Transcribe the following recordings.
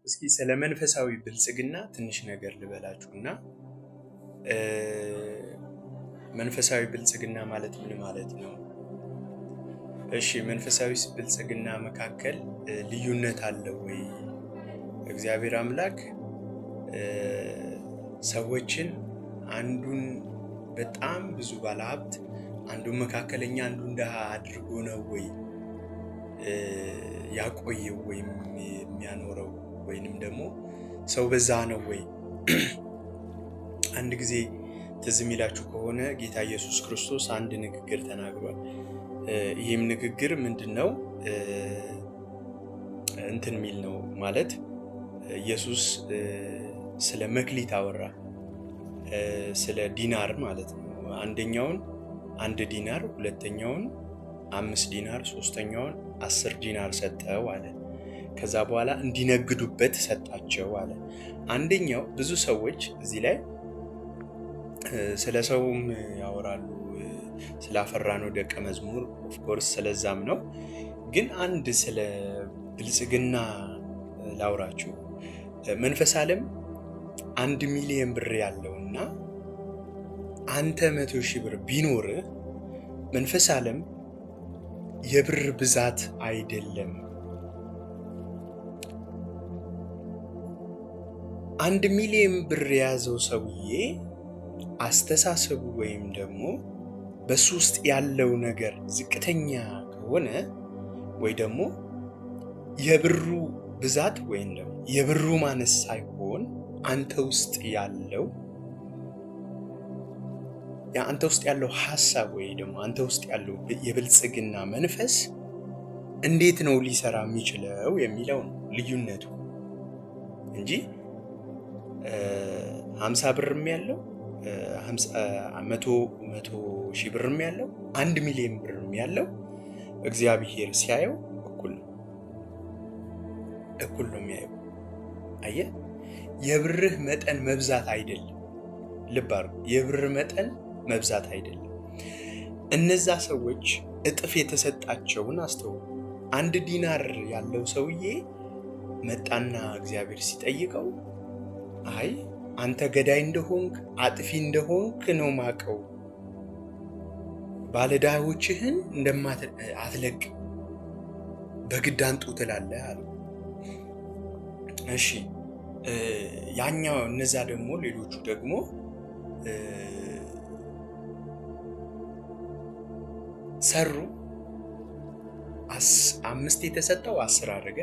እስኪ ስለ መንፈሳዊ ብልጽግና ትንሽ ነገር ልበላችሁና መንፈሳዊ ብልጽግና ማለት ምን ማለት ነው? እሺ መንፈሳዊ ብልጽግና መካከል ልዩነት አለው ወይ? እግዚአብሔር አምላክ ሰዎችን አንዱን በጣም ብዙ ባለሀብት አንዱን መካከለኛ አንዱን ድሃ አድርጎ ነው ወይ ያቆየው ወይም የሚያኖረው ወይንም ደግሞ ሰው በዛ ነው ወይ? አንድ ጊዜ ትዝ የሚላችሁ ከሆነ ጌታ ኢየሱስ ክርስቶስ አንድ ንግግር ተናግሯል። ይህም ንግግር ምንድነው? እንትን የሚል ነው ማለት ኢየሱስ ስለ መክሊት አወራ፣ ስለ ዲናር ማለት ነው። አንደኛውን 1 ዲናር፣ ሁለተኛውን 5 ዲናር፣ ሶስተኛውን 10 ዲናር ሰጠው አለ። ከዛ በኋላ እንዲነግዱበት ሰጣቸው አለ። አንደኛው ብዙ ሰዎች እዚህ ላይ ስለ ሰውም ያወራሉ፣ ስላፈራነው ደቀ መዝሙር ኦፍኮርስ ስለዛም ነው። ግን አንድ ስለ ብልጽግና ላውራችሁ። መንፈስ ዓለም 1 ሚሊዮን ብር ያለውና አንተ 100,000 ብር ቢኖርህ መንፈስ ዓለም የብር ብዛት አይደለም። 1 ሚሊዮን ብር የያዘው ሰውዬ አስተሳሰቡ ወይም ደግሞ በሱ ውስጥ ያለው ነገር ዝቅተኛ ከሆነ ወይ ደግሞ የብሩ ብዛት ወይም ደግሞ የብሩ ማነስ ሳይሆን አንተ ውስጥ ያለው አንተ ውስጥ ያለው ሐሳብ ወይ ደግሞ አንተ ውስጥ ያለው የብልጽግና መንፈስ እንዴት ነው ሊሰራ የሚችለው የሚለው ነው ልዩነቱ እንጂ 50 ብርም ያለው 100,000 ብርም ያለው 1 ሚሊዮን ብርም ያለው እግዚአብሔር ሲያየው እኩል ነው የሚያየው። አየህ፣ የብርህ መጠን መብዛት አይደለም። ልብ አድርጉ፣ የብር መጠን መብዛት አይደለም። እነዛ ሰዎች እጥፍ የተሰጣቸውን አስተውሉ። 1 ዲናር ያለው ሰውዬ መጣና እግዚአብሔር ሲጠይቀው አይ አንተ ገዳይ እንደሆንክ አጥፊ እንደሆንክ ነው ማቀው፣ ባለዕዳዎችህን አትለቅ፣ በግድ አንጡ ትላለህ አለ። እሺ ያኛው እነዛ ደግሞ ሌሎቹ ደግሞ ሰሩ። 5 የተሰጠው 10 አደረገ፣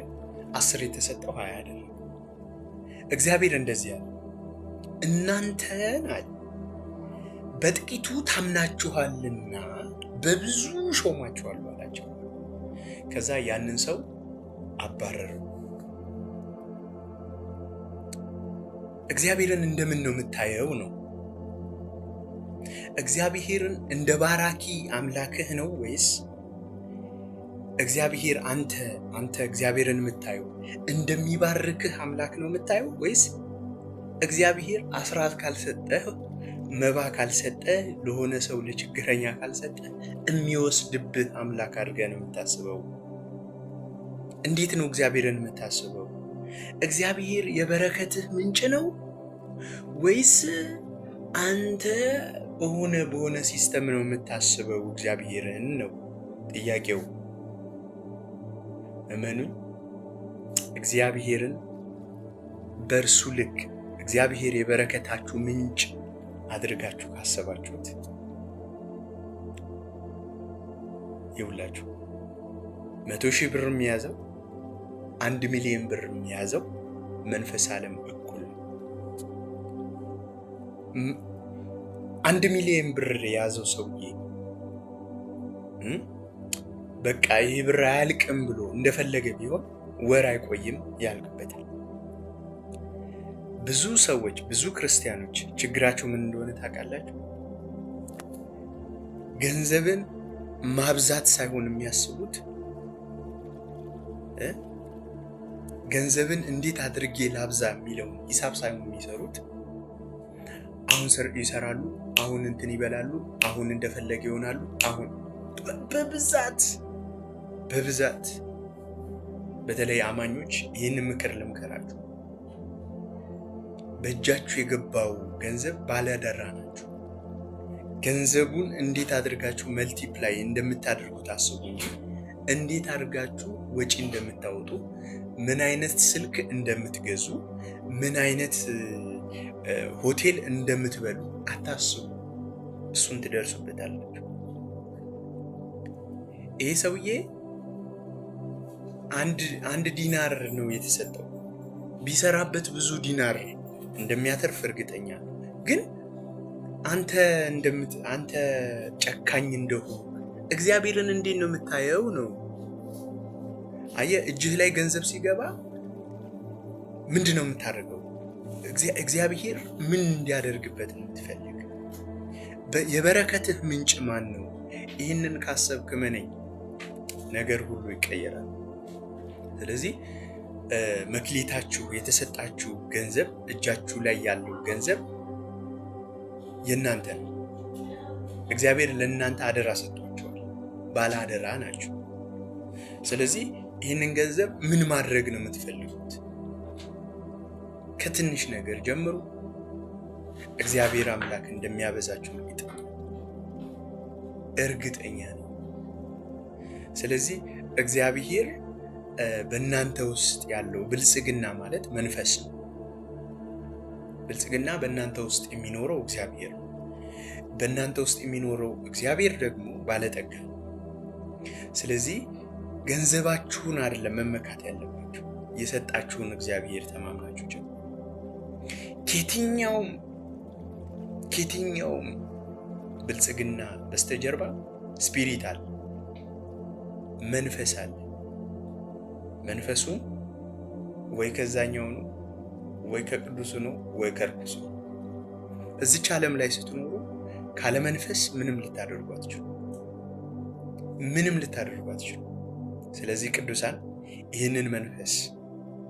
10 የተሰጠው 20 አደረገ። እግዚአብሔር እንደዚህ ያለ እናንተን አለ በጥቂቱ ታምናችኋልና በብዙ ሾማችኋል አላቸው። ከዛ ያንን ሰው አባረረው። እግዚአብሔርን እንደምን ነው የምታየው ነው? እግዚአብሔርን እንደ ባራኪ አምላክህ ነው ወይስ እግዚአብሔር አንተ እግዚአብሔርን የምታየው እንደሚባርክህ አምላክ ነው የምታየው ወይስ እግዚአብሔር አስራት ካልሰጠህ መባ ካልሰጠህ ለሆነ ሰው ለችግረኛ ካልሰጠህ የሚወስድብህ አምላክ አድርገህ ነው የምታስበው? እንዴት ነው እግዚአብሔርን የምታስበው? እግዚአብሔር የበረከትህ ምንጭ ነው ወይስ አንተ በሆነ ሲስተም ነው የምታስበው እግዚአብሔርን ነው ጥያቄው። እመኑኝ፣ እግዚአብሔርን በእርሱ ልክ እግዚአብሔር የበረከታችሁ ምንጭ አድርጋችሁ ካሰባችሁት ይውላችሁ 100,000 ብር የሚያዘው 1 ሚሊዮን ብር የሚያዘው መንፈስ ዓለም እኩል ነው። 1 ሚሊዮን ብር የያዘው ሰውዬ በቃ ይህ ብር አያልቅም ብሎ እንደፈለገ ቢሆን ወር አይቆይም፣ ያልቅበታል። ብዙ ሰዎች ብዙ ክርስቲያኖች ችግራቸው ምን እንደሆነ ታውቃላችሁ? ገንዘብን ማብዛት ሳይሆን የሚያስቡት ገንዘብን እንዴት አድርጌ ላብዛ የሚለውን ሂሳብ ሳይሆን የሚሰሩት አሁን ይሰራሉ፣ አሁን እንትን ይበላሉ፣ አሁን እንደፈለገ ይሆናሉ። አሁን በብዛት በተለይ አማኞች ይህን ምክር ልምከራችሁ፣ በእጃችሁ የገባው ገንዘብ ባለአደራ ናችሁ። ገንዘቡን እንዴት አድርጋችሁ መልቲፕላይ እንደምታደርጉት አስቡ እንጂ እንዴት አድርጋችሁ ወጪ እንደምታወጡ፣ ምን አይነት ስልክ እንደምትገዙ፣ ምን አይነት ሆቴል እንደምትበሉ አታስቡ። እሱን ትደርሱበታላችሁ። ይሄ ሰውዬ አንድ ዲናር ነው የተሰጠው። ቢሰራበት ብዙ ዲናር እንደሚያተርፍ እርግጠኛ ነው። ግን አንተ ጨካኝ እንደሆነ እግዚአብሔርን እንዴት ነው የምታየው ነው። አየህ፣ እጅህ ላይ ገንዘብ ሲገባ ምንድን ነው የምታደርገው? እግዚአብሔር ምን እንዲያደርግበት ነው የምትፈልግ? የበረከትህ ምንጭ ማን ነው? ይህንን ካሰብክ መነኝ ነገር ሁሉ ይቀየራል። ስለዚህ መክሊታችሁ፣ የተሰጣችሁ ገንዘብ፣ እጃችሁ ላይ ያለው ገንዘብ የእናንተ ነው። እግዚአብሔር ለእናንተ አደራ ሰጥቷችኋል። ባለ አደራ ናችሁ። ስለዚህ ይህንን ገንዘብ ምን ማድረግ ነው የምትፈልጉት? ከትንሽ ነገር ጀምሩ። እግዚአብሔር አምላክ እንደሚያበዛችሁ እርግጠኛ ነው። ስለዚህ እግዚአብሔር በእናንተ ውስጥ ያለው ብልጽግና ማለት መንፈስ ነው። ብልጽግና በእናንተ ውስጥ የሚኖረው እግዚአብሔር ነው። በእናንተ ውስጥ የሚኖረው እግዚአብሔር ደግሞ ባለጠጋ ነው። ስለዚህ ገንዘባችሁን አይደለም መመካት ያለባችሁ፣ የሰጣችሁን እግዚአብሔር ተማምናችሁ ጀምሩ። ከየትኛውም ብልጽግና በስተጀርባ ስፒሪት አለ፣ መንፈስ አለ። መንፈሱ ወይ ከዛኛው ነው፣ ወይ ከቅዱሱ ነው፣ ወይ ከርኩሱ ነው። እዚች ዓለም ላይ ስትኖሩ ካለ መንፈስ ምንም ልታደርጉ አትችሉ። ስለዚህ ቅዱሳን ይህንን መንፈስ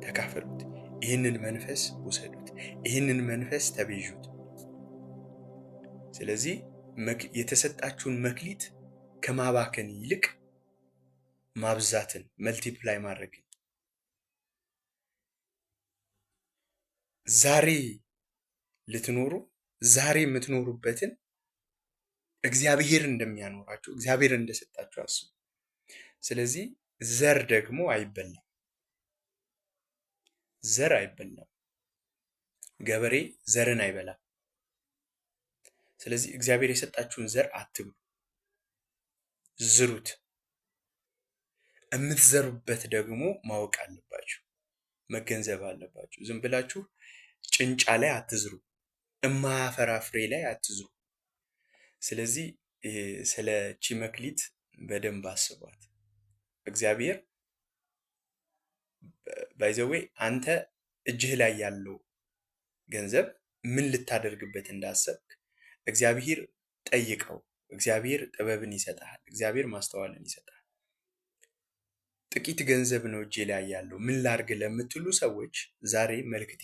ተካፈሉት፣ ይህንን መንፈስ ውሰዱት፣ ይህንን መንፈስ ተቤዡት። ስለዚህ የተሰጣችሁን መክሊት ከማባከን ይልቅ ማብዛትን፣ መልቲፕላይ ማድረግን፣ ዛሬ ልትኖሩ ዛሬ የምትኖሩበትን እግዚአብሔር እንደሚያኖራችሁ፣ እግዚአብሔር እንደሰጣችሁ አስቡ። ስለዚህ ዘር ደግሞ አይበላም። ዘር አይበላም። ገበሬ ዘርን አይበላም። ስለዚህ እግዚአብሔር የሰጣችሁን ዘር አትብሉ፣ ዝሩት። የምትዘሩበት ደግሞ ማወቅ አለባችሁ፣ መገንዘብ አለባችሁ። ዝም ብላችሁ ጭንጫ ላይ አትዝሩ፣ እማያፈራ ፍሬ ላይ አትዝሩ። ስለዚህ ስለ ቺ መክሊት በደንብ አስቧት። እግዚአብሔር ባይዘዌ አንተ እጅህ ላይ ያለው ገንዘብ ምን ልታደርግበት እንዳሰብክ እግዚአብሔር ጠይቀው። እግዚአብሔር ጥበብን ይሰጣል። እግዚአብሔር ማስተዋልን ይሰጣል። ጥቂት ገንዘብ ነው እጄ ላይ ያለው ምን ላርግ ለምትሉ ሰዎች ዛሬ መልክቴ፣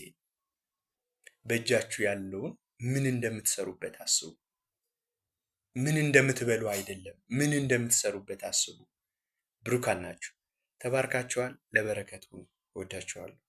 በእጃችሁ ያለውን ምን እንደምትሰሩበት አስቡ። ምን እንደምትበሉ አይደለም፣ ምን እንደምትሰሩበት አስቡ። ብሩካን ናችሁ፣ ተባርካችኋል። ለበረከት ሁኑ። እወዳችኋለሁ።